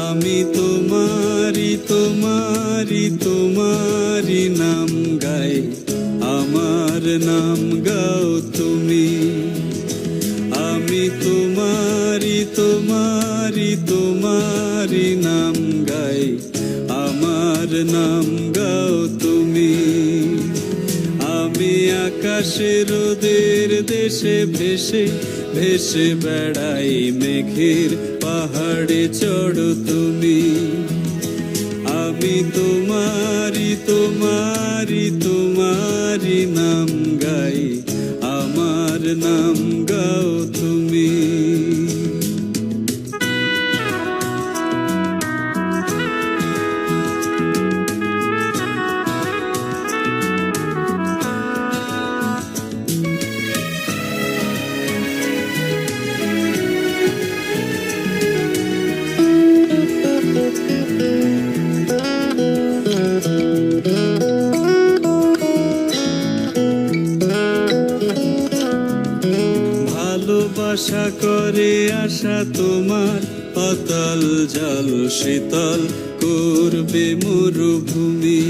আমি তোমারি তোমারি তোমারি নাম গাই, আমার নাম গাও তুমি। আমি তোমারি তোমারি তোমারি নাম গাই, আমার নাম গাও তুমি। আমি আকাশে রোদের দেশে ভেসে ভেসে বেড়াই, মেঘের পাহাড়ে চড়ো তুমি। আমি তোমারি তোমারি তোমারি নাম গাই, আমার নাম গাও তুমি। ভালোবাসা করে আশা তোমার, পাতাল জল শীতল করবে মরুভূমি।